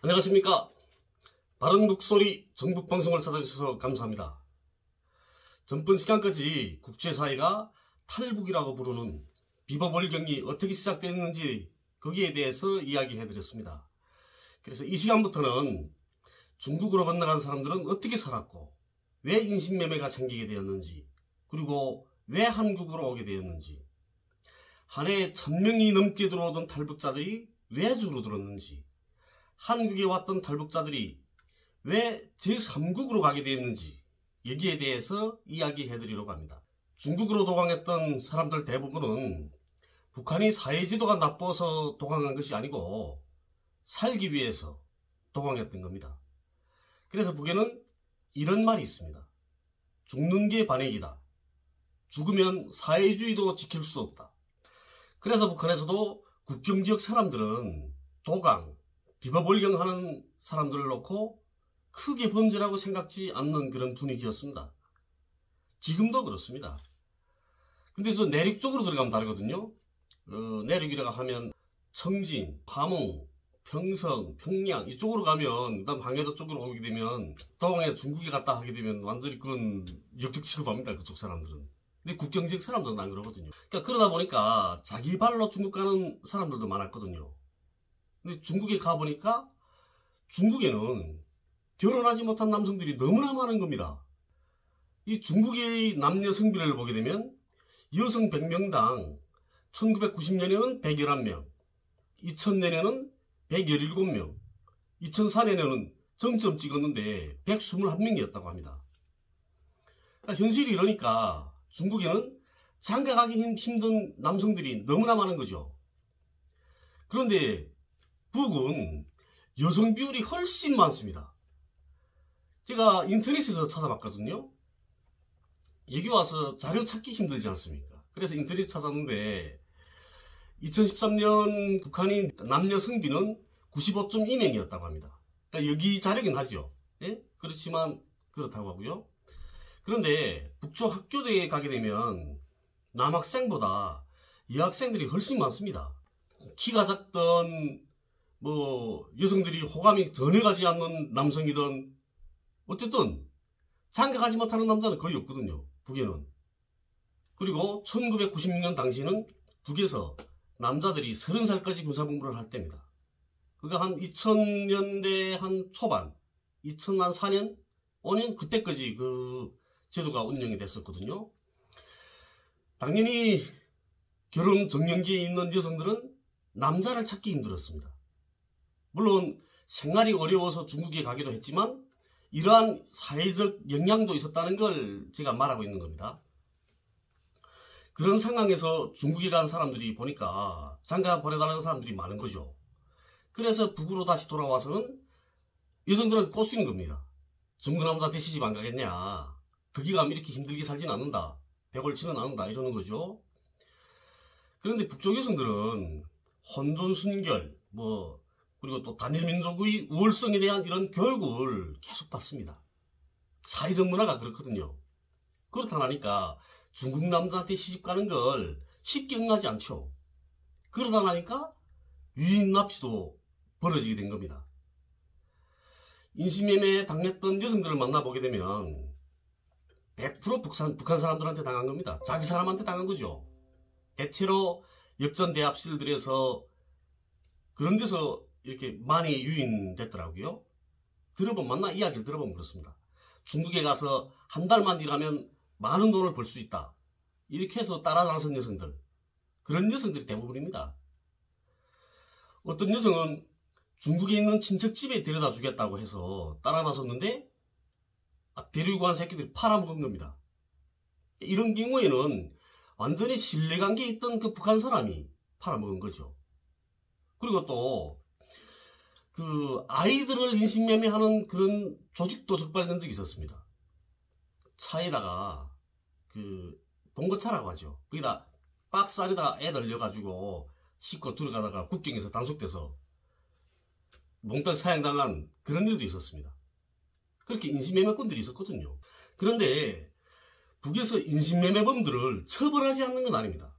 안녕하십니까. 바른 북소리 정북방송을 찾아주셔서 감사합니다. 전번 시간까지 국제사회가 탈북이라고 부르는 비버월경이 어떻게 시작됐는지 거기에 대해서 이야기해드렸습니다. 그래서 이 시간부터는 중국으로 건너간 사람들은 어떻게 살았고 왜 인신매매가 생기게 되었는지, 그리고 왜 한국으로 오게 되었는지, 한 해에 1000명이 넘게 들어오던 탈북자들이 왜 줄어들었는지, 한국에 왔던 탈북자들이 왜 제3국으로 가게 되었는지, 여기에 대해서 이야기해드리려고 합니다. 중국으로 도강했던 사람들 대부분은 북한이 사회지도가 나빠서 도강한 것이 아니고 살기 위해서 도강했던 겁니다. 그래서 북에는 이런 말이 있습니다. 죽는 게 반역이다. 죽으면 사회주의도 지킬 수 없다. 그래서 북한에서도 국경지역 사람들은 도강, 비버월경하는 사람들을 놓고 크게 범죄라고 생각지 않는 그런 분위기였습니다. 지금도 그렇습니다. 근데 저 내륙 쪽으로 들어가면 다르거든요. 내륙이라고 하면 청진, 함흥, 평성, 평양 이쪽으로 가면, 그다음 황해도 쪽으로 오게 되면, 도강에 중국에 갔다 하게 되면 완전히 그건 역적 취급합니다. 그쪽 사람들은. 근데 국경지역 사람들은 안 그러거든요. 그러니까 그러다 보니까 자기 발로 중국 가는 사람들도 많았거든요. 근데 중국에 가보니까 중국에는 결혼하지 못한 남성들이 너무나 많은 겁니다. 이 중국의 남녀 성비를 보게 되면 여성 100명당 1990년에는 111명, 2000년에는 117명, 2004년에는 정점 찍었는데 121명이었다고 합니다. 그러니까 현실이 이러니까 중국에는 장가가기 힘든 남성들이 너무나 많은 거죠. 그런데 북은 여성 비율이 훨씬 많습니다. 제가 인터넷에서 찾아봤거든요. 여기 와서 자료 찾기 힘들지 않습니까? 그래서 인터넷 찾았는데 2013년 북한이 남녀 성비는 95.2명이었다고 합니다. 그러니까 여기 자료긴 하죠. 예? 그렇지만 그렇다고 하고요. 그런데 북쪽 학교들에 가게 되면 남학생보다 여학생들이 훨씬 많습니다. 키가 작던 여성들이 호감이 전혀 가지 않는 남성이든 어쨌든 장가가지 못하는 남자는 거의 없거든요. 북에는. 그리고 1996년 당시는 북에서 남자들이 30살까지 군사복무를 할 때입니다. 그가 한 2000년대 한 초반, 2004년, 5년 그때까지 그 제도가 운영이 됐었거든요. 당연히 결혼 정년기에 있는 여성들은 남자를 찾기 힘들었습니다. 물론 생활이 어려워서 중국에 가기도 했지만 이러한 사회적 영향도 있었다는 걸 제가 말하고 있는 겁니다. 그런 상황에서 중국에 간 사람들이 보니까 장가 보내달라는 사람들이 많은 거죠. 그래서 북으로 다시 돌아와서는 여성들한테 꼬시는 겁니다. 중국 남자한테 시집 안 가겠냐. 거기 가면 이렇게 힘들게 살진 않는다. 백월치는 않는다. 이러는 거죠. 그런데 북쪽 여성들은 혼존순결, 그리고 또 단일민족의 우월성에 대한 이런 교육을 계속 받습니다. 사회적 문화가 그렇거든요. 그렇다 나니까 중국 남자한테 시집 가는 걸 쉽게 응하지 않죠. 그러다 나니까 유인 납치도 벌어지게 된 겁니다. 인신매매에 당했던 여성들을 만나보게 되면 100% 북한 사람들한테 당한 겁니다. 자기 사람한테 당한 거죠. 대체로 역전대합실들에서 그런 데서 이렇게 많이 유인됐더라고요. 이야기를 들어보면 그렇습니다. 중국에 가서 한 달만 일하면 많은 돈을 벌 수 있다. 이렇게 해서 따라 나선 여성들. 그런 여성들이 대부분입니다. 어떤 여성은 중국에 있는 친척집에 데려다 주겠다고 해서 따라 나섰는데 데리고 간 새끼들이 팔아먹은 겁니다. 이런 경우에는 완전히 신뢰관계에 있던 그 북한 사람이 팔아먹은 거죠. 그리고 또 그 아이들을 인신매매하는 그런 조직도 적발된 적이 있었습니다. 차에다가 그 봉고차라고 하죠. 거기다 박스 안에다가 애 넣어가지고 싣고 들어가다가 국경에서 단속돼서 몽땅 사형당한 그런 일도 있었습니다. 그렇게 인신매매꾼들이 있었거든요. 그런데 북에서 인신매매범들을 처벌하지 않는 건 아닙니다.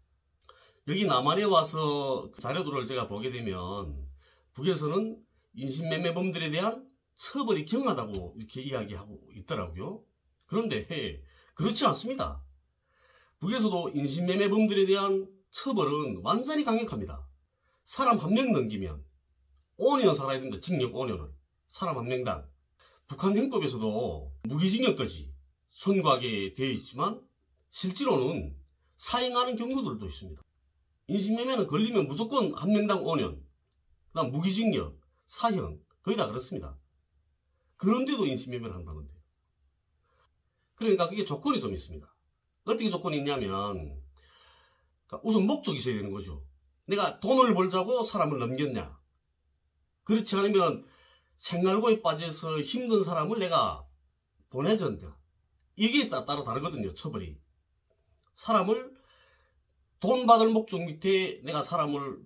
여기 남한에 와서 자료들을 제가 보게 되면 북에서는 인신매매범들에 대한 처벌이 경하다고 이렇게 이야기하고 있더라고요. 그런데 그렇지 않습니다. 북에서도 인신매매범들에 대한 처벌은 완전히 강력합니다. 사람 한 명 넘기면 5년 살아야 됩니다. 징역 5년을. 사람 한 명당. 북한 형법에서도 무기징역까지 선고하게 되어 있지만 실제로는 사형하는 경우들도 있습니다. 인신매매는 걸리면 무조건 한 명당 5년, 그다음 무기징역, 사형, 거의 다 그렇습니다. 그런데도 인신매매를 한다는데. 그러니까 그게 조건이 좀 있습니다. 어떻게 조건이 있냐면 우선 목적이 있어야 되는 거죠. 내가 돈을 벌자고 사람을 넘겼냐. 그렇지 않으면 생활고에 빠져서 힘든 사람을 내가 보내줬냐. 이게 따로 다르거든요. 처벌이. 사람을 돈 받을 목적 밑에 내가 사람을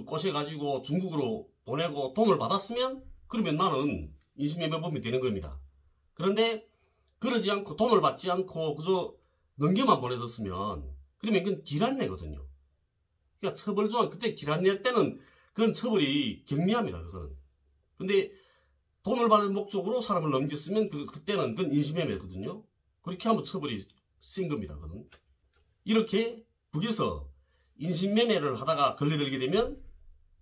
꼬셔가지고 중국으로 보내고 돈을 받았으면 그러면 나는 인신매매범이 되는 겁니다. 그런데 그러지 않고 돈을 받지 않고 그저 넘겨만 보내줬으면 그러면 그건 길안내거든요. 그러니까 처벌조항 그때 길안내 때는 그건 처벌이 경미합니다. 그거는. 근데 돈을 받을 목적으로 사람을 넘겼으면 그때는 그건 인신매매거든요. 그렇게 하면 처벌이 센 겁니다. 그건. 이렇게 북에서 인신매매를 하다가 걸려들게 되면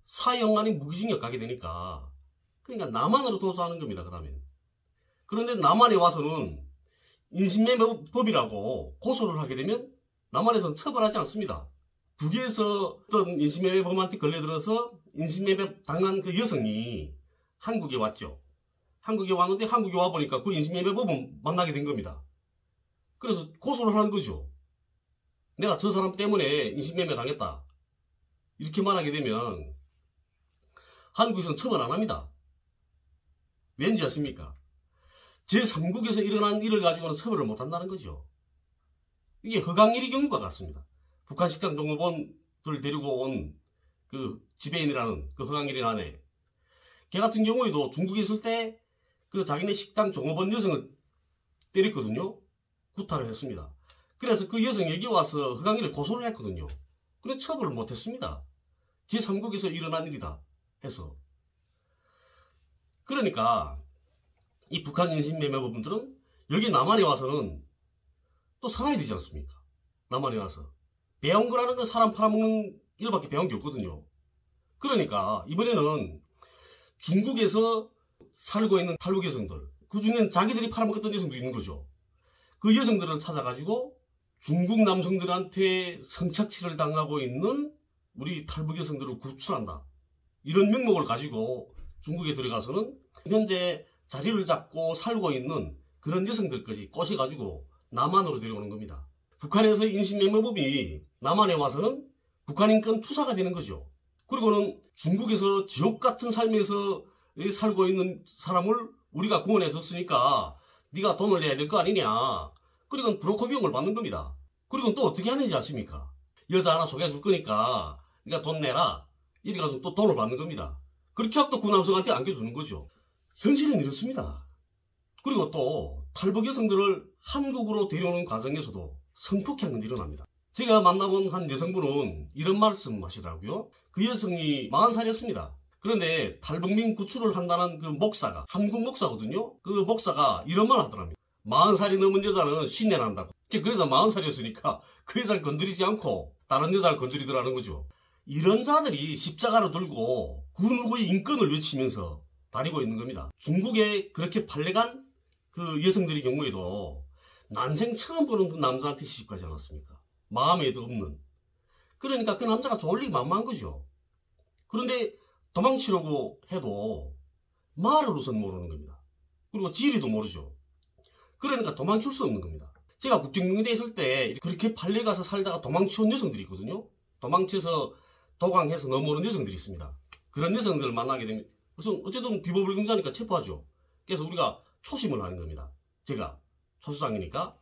사형 아닌 무기징역 가게 되니까 그러니까 남한으로 도주하는 겁니다. 그 다음엔. 그런데 남한에 와서는 인신매매법이라고 고소를 하게 되면 남한에서는 처벌하지 않습니다. 북에서 어떤 인신매매범한테 걸려들어서 인신매매 당한 그 여성이 한국에 왔죠. 한국에 왔는데 한국에 와보니까 그 인신매매범은 만나게 된 겁니다. 그래서 고소를 하는 거죠. 내가 저 사람 때문에 인신매매 당했다. 이렇게 말하게 되면 한국에서는 처벌 안 합니다. 왠지 아십니까? 제3국에서 일어난 일을 가지고는 처벌을 못 한다는 거죠. 이게 허강일의 경우가 같습니다. 북한 식당 종업원들 데리고 온 그 지배인이라는 그 허강일의 아내. 걔 같은 경우에도 중국에 있을 때 그 자기네 식당 종업원 여성을 때렸거든요. 구타를 했습니다. 그래서 그 여성 여기 와서 허강일을 고소를 했거든요. 그런데 처벌을 못 했습니다. 제3국에서 일어난 일이다 해서. 그러니까 이 북한 인신매매범들은 여기 남한에 와서는 또 살아야 되지 않습니까? 남한에 와서. 배운 거라는 건 사람 팔아먹는 일밖에 배운 게 없거든요. 그러니까 이번에는 중국에서 살고 있는 탈북 여성들, 그 중엔 자기들이 팔아먹었던 여성도 있는 거죠. 그 여성들을 찾아가지고 중국 남성들한테 성착취를 당하고 있는 우리 탈북 여성들을 구출한다. 이런 명목을 가지고 중국에 들어가서는 현재 자리를 잡고 살고 있는 그런 여성들까지 꼬셔가지고 남한으로 데려오는 겁니다. 북한에서 인신매매법이 남한에 와서는 북한인권 투사가 되는 거죠. 그리고는 중국에서 지옥 같은 삶에서 살고 있는 사람을 우리가 구원해 줬으니까 네가 돈을 내야 될 거 아니냐. 그리고 브로커 비용을 받는 겁니다. 그리고 또 어떻게 하는지 아십니까? 여자 하나 소개해 줄 거니까 네가 돈 내라. 이래가지고 또 돈을 받는 겁니다. 그렇게 하고 또 그 남성한테 안겨주는 거죠. 현실은 이렇습니다. 그리고 또 탈북 여성들을 한국으로 데려오는 과정에서도 성폭행은 일어납니다. 제가 만나본 한 여성분은 이런 말씀 하시더라고요. 그 여성이 40살이었습니다. 그런데 탈북민 구출을 한다는 그 목사가, 한국 목사거든요. 그 목사가 이런 말 하더랍니다. 40살이 넘은 여자는 신내 난다고. 그 여자 40살이었으니까 그 여자를 건드리지 않고 다른 여자를 건드리더라는 거죠. 이런 자들이 십자가를 들고 그 누구의 인권을 외치면서 다니고 있는 겁니다. 중국에 그렇게 팔려간 그 여성들의 경우에도 난생 처음 보는 그 남자한테 시집가지 않았습니까? 마음에도 없는. 그러니까 그 남자가 좋을 리 만만한 거죠. 그런데 도망치려고 해도 말을 우선 모르는 겁니다. 그리고 지리도 모르죠. 그러니까 도망칠 수 없는 겁니다. 제가 국경경대에 있을 때 그렇게 팔려가서 살다가 도망쳐온 여성들이 있거든요. 도망쳐서 도강해서 넘어오는 여성들이 있습니다. 그런 여성들을 만나게 되면 우선 어쨌든 비법불경자니까 체포하죠. 그래서 우리가 초심을 하는 겁니다. 제가 초수장이니까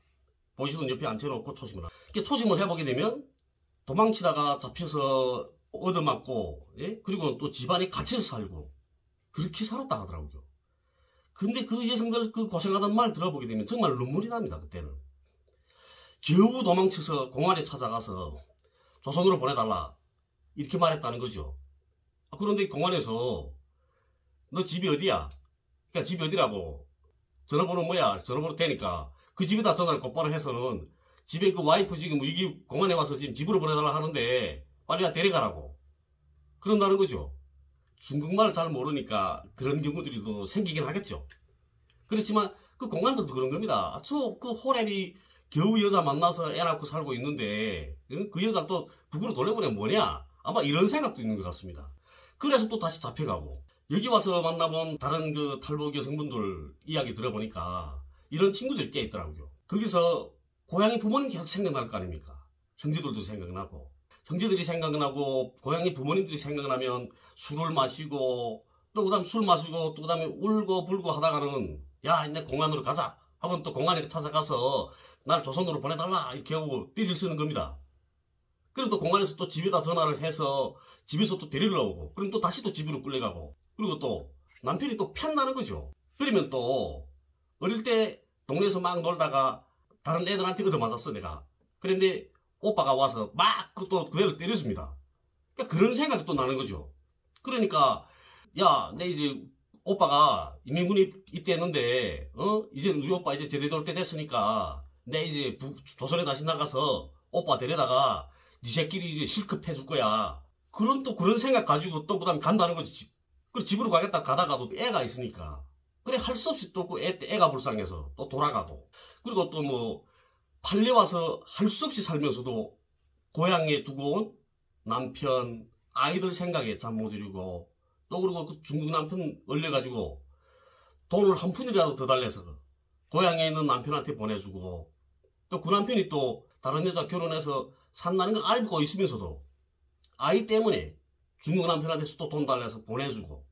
보이시던 옆에 앉혀놓고 초심을 하는. 초심을 해보게 되면 도망치다가 잡혀서 얻어맞고, 예? 그리고 또 집안에 갇혀서 살고 그렇게 살았다 하더라고요. 근데 그 여성들 그 고생하던 말 들어보게 되면 정말 눈물이 납니다. 그때는 겨우 도망쳐서 공안에 찾아가서 조선으로 보내달라 이렇게 말했다는 거죠. 그런데 공안에서 너 집이 어디야? 그러니까 집이 어디라고. 전화번호 뭐야? 전화번호 되니까 그 집에다 전화를 곧바로 해서는 집에 그 와이프 지금 여기 공안에 와서 지금 집으로 보내달라 하는데 빨리 와 데려가라고. 그런다는 거죠. 중국말을 잘 모르니까 그런 경우들이 또 생기긴 하겠죠. 그렇지만 그 공안들도 그런 겁니다. 저 그 호랩이 겨우 여자 만나서 애 낳고 살고 있는데 그 여자 또 북으로 돌려보내면 뭐냐? 아마 이런 생각도 있는 것 같습니다. 그래서 또 다시 잡혀가고 여기 와서 만나본 다른 그 탈북 여성분들 이야기 들어보니까 이런 친구들이 꽤 있더라고요. 거기서 고향의 부모님 계속 생각날 거 아닙니까? 형제들도 생각나고 형제들이 생각나고 고향의 부모님들이 생각나면 술을 마시고 또 그다음 술 마시고 또 그다음에 울고 불고 하다가는 야 이제 공안으로 가자 하면 또 공안에 찾아가서 날 조선으로 보내달라 이렇게 하고 띠질 쓰는 겁니다. 그럼 또 공안에서 또 집에다 전화를 해서 집에서 또 데리러 오고 그럼 또 다시 또 집으로 끌려가고 그리고 또 남편이 또 편나는 거죠. 그러면 또 어릴 때 동네에서 막 놀다가 다른 애들한테 얻어맞았어 내가. 그런데 오빠가 와서 막 또 그 애를 때려줍니다. 그러니까 그런 생각이 또 나는 거죠. 그러니까 야 내 이제 오빠가 인민군에 입대했는데 이제 우리 오빠 이제 제대도 올 때 됐으니까 내 이제 조선에 다시 나가서 오빠 데려다가 니 새끼리 이제 실컷 해줄 거야. 그런 생각 가지고 또 그다음에 간다는 거지. 그리고 집으로 가겠다 가다가도 애가 있으니까. 그래 할 수 없이 또 그 애가 불쌍해서 또 돌아가고. 그리고 또 뭐 팔려와서 할 수 없이 살면서도 고향에 두고 온 남편, 아이들 생각에 잠 못 이루고 또 그리고 그 중국 남편 얼려가지고 돈을 한 푼이라도 더 달래서 고향에 있는 남편한테 보내주고 또 그 남편이 또 다른 여자 결혼해서 산다는 거 알고 있으면서도 아이 때문에 중국 남편한테서 또 돈 달래서 보내주고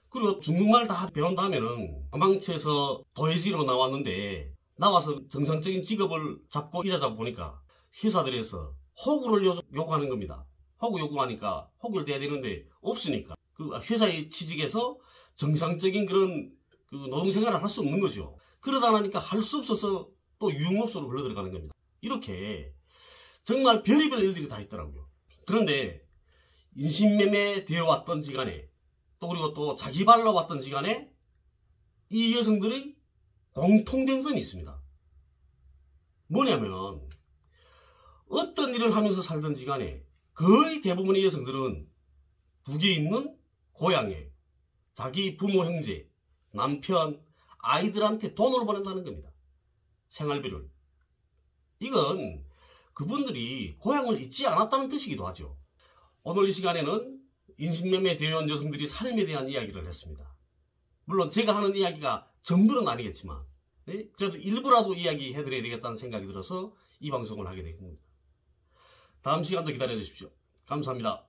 그리고 중국말 다 배운 다음에는 도망쳐서 도예지로 나왔는데 나와서 정상적인 직업을 잡고 일하다 보니까 회사들에서 호구를 요구하는 겁니다. 호구 요구하니까 호구를 대야 되는데 없으니까 그 회사에 취직해서 정상적인 그런 그 노동생활을 할 수 없는 거죠. 그러다 나니까 할 수 없어서 또 유흥업소로 흘러들어가는 겁니다. 이렇게 정말 별의별 일들이 다 있더라고요. 그런데 인신매매 되어 왔던지 간에 또 그리고 또 자기 발로 왔던지 간에 이 여성들의 공통된 점이 있습니다. 뭐냐면 어떤 일을 하면서 살든지 간에 거의 대부분의 여성들은 북에 있는 고향에 자기 부모 형제, 남편, 아이들한테 돈을 보낸다는 겁니다. 생활비를. 이건 그분들이 고향을 잊지 않았다는 뜻이기도 하죠. 오늘 이 시간에는 인신매매 되어 온 여성들이 삶에 대한 이야기를 했습니다. 물론 제가 하는 이야기가 전부는 아니겠지만 그래도 일부라도 이야기해드려야 되겠다는 생각이 들어서 이 방송을 하게 된 겁니다. 다음 시간도 기다려 주십시오. 감사합니다.